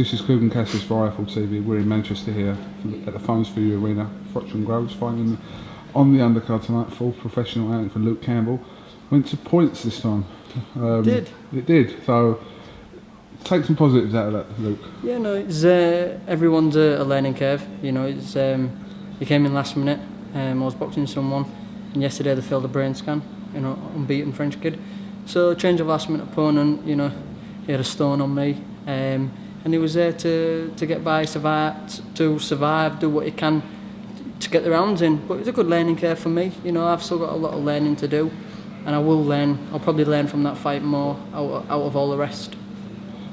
This is Cougan Cassius for IFL TV. We're in Manchester here at the Phones for You Arena. Frochton Groves fighting on the undercard tonight. Fourth professional outing for Luke Campbell. Went to points this time. It did. So take some positives out of that, Luke. Yeah, no, it's everyone's a learning curve. You know, it's you came in last minute. I was boxing someone, and yesterday they failed a brain scan. You know, unbeaten French kid. So change of last minute opponent. You know, he had a stone on me. And he was there to get by, survive, do what he can to get the rounds in. But it's a good learning curve for me. You know, I've still got a lot of learning to do, and I will learn. I'll probably learn from that fight more out of all the rest.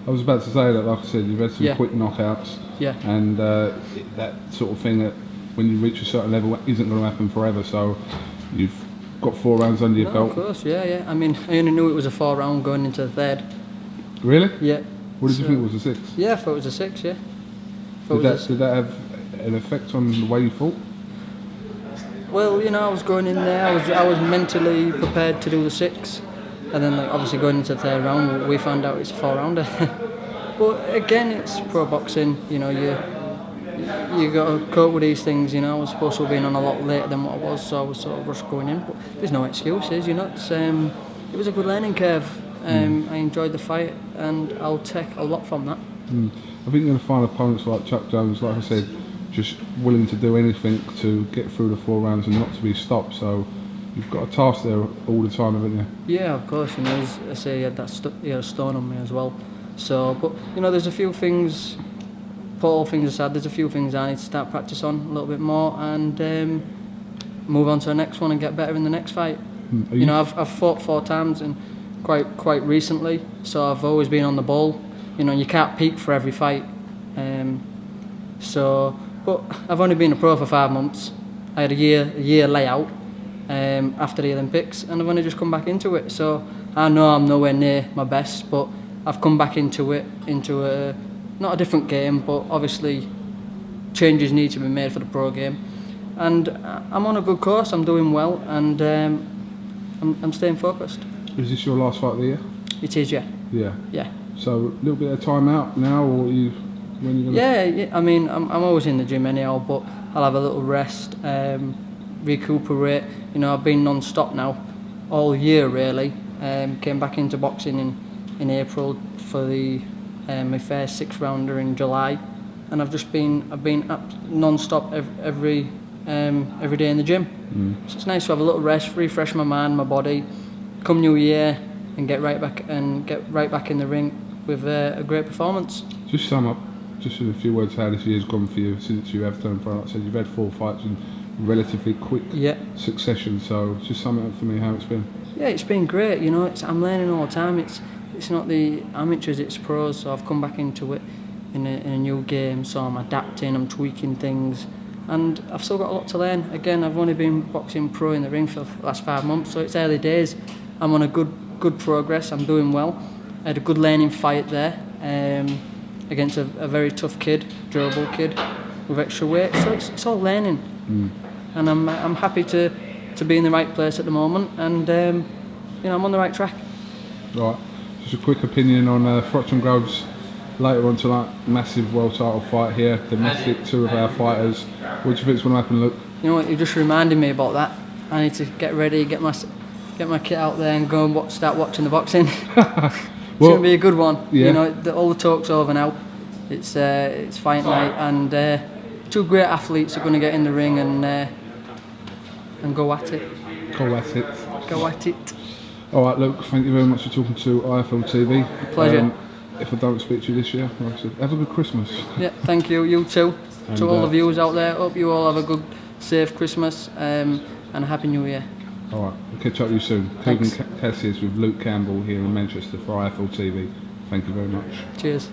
I was about to say that, like I said, you've had some quick knockouts, and that sort of thing that when you reach a certain level isn't going to happen forever. So you've got 4 rounds under your belt. Of course, yeah. I mean, I only knew it was a 4 round going into the 3rd. Really? Yeah. What did you think it was, a 6? Yeah, I thought it was a 6, yeah. Did that have an effect on the way you fought? Well, you know, I was going in there, I was mentally prepared to do the 6. And then, like, obviously going into the 3rd round, we found out it's a 4-rounder. But again, it's pro boxing, you know, you got to cope with these things, you know. I was supposed to have been on a lot later than what I was, so I was sort of rushed going in. But there's no excuses, you know. It was a good learning curve. I enjoyed the fight, and I'll take a lot from that. I think you're going to find opponents like Chuck Jones, like I said, just willing to do anything to get through the 4 rounds and not to be stopped. So you've got a task there all the time, haven't you? Yeah, of course. You know, as I say, he had a stone on me as well. So, but you know, there's a few things. Put all things aside, there's a few things I need to start practice on a little bit more, and move on to the next one and get better in the next fight. You know, I've fought 4 times and quite recently, so I've always been on the ball. You know, you can't peak for every fight. But I've only been a pro for 5 months. I had a year layout after the Olympics, and I've only just come back into it. So I know I'm nowhere near my best, but I've come back into it, not a different game, but obviously changes need to be made for the pro game. And I'm on a good course, I'm doing well, and I'm staying focused. Is this your last fight of the year? It is, yeah. Yeah. So a little bit of time out now, or when you gonna? Yeah. I mean, I'm always in the gym anyhow, but I'll have a little rest, recuperate. You know, I've been non-stop now, all year really. Came back into boxing in April for my first 6-rounder in July, and I've been up non-stop every day in the gym. So it's nice to have a little rest, refresh my mind, my body. Come New Year and get right back in the ring with a great performance. Just sum up, just in a few words, how this year's gone for you since you have turned pro. Like I said, you've had 4 fights in relatively quick succession. So just sum it up for me how it's been. Yeah, it's been great. You know, I'm learning all the time. It's not the amateurs, it's pros. So I've come back into it in a new game. So I'm adapting, I'm tweaking things. And I've still got a lot to learn. Again, I've only been boxing pro in the ring for the last 5 months, so it's early days. I'm on a good progress. I'm doing well. I had a good learning fight there against a very tough kid, durable kid with extra weight. So it's all learning, and I'm happy to be in the right place at the moment, and you know, I'm on the right track. Right. Just a quick opinion on Frochton Groves. Later on tonight, massive world title fight here, domestic, 2 of our fighters. What do you think's going to happen, Luke? You know what, you just reminded me about that. I need to get ready, get my kit out there and go and start watching the boxing. It's going to be a good one. Yeah. You know, all the talk's over now. It's fight night, and 2 great athletes are going to get in the ring and go at it. Go at it. Go at it. All right, Luke, thank you very much for talking to IFL TV. Pleasure. If I don't speak to you this year, like I said, have a good Christmas. Yeah, thank you. You too. And to all the viewers out there, hope you all have a good, safe Christmas and a Happy New Year. All right, we'll catch up with you soon. Cougan Cassius with Luke Campbell here in Manchester for IFL TV. Thank you very much. Cheers.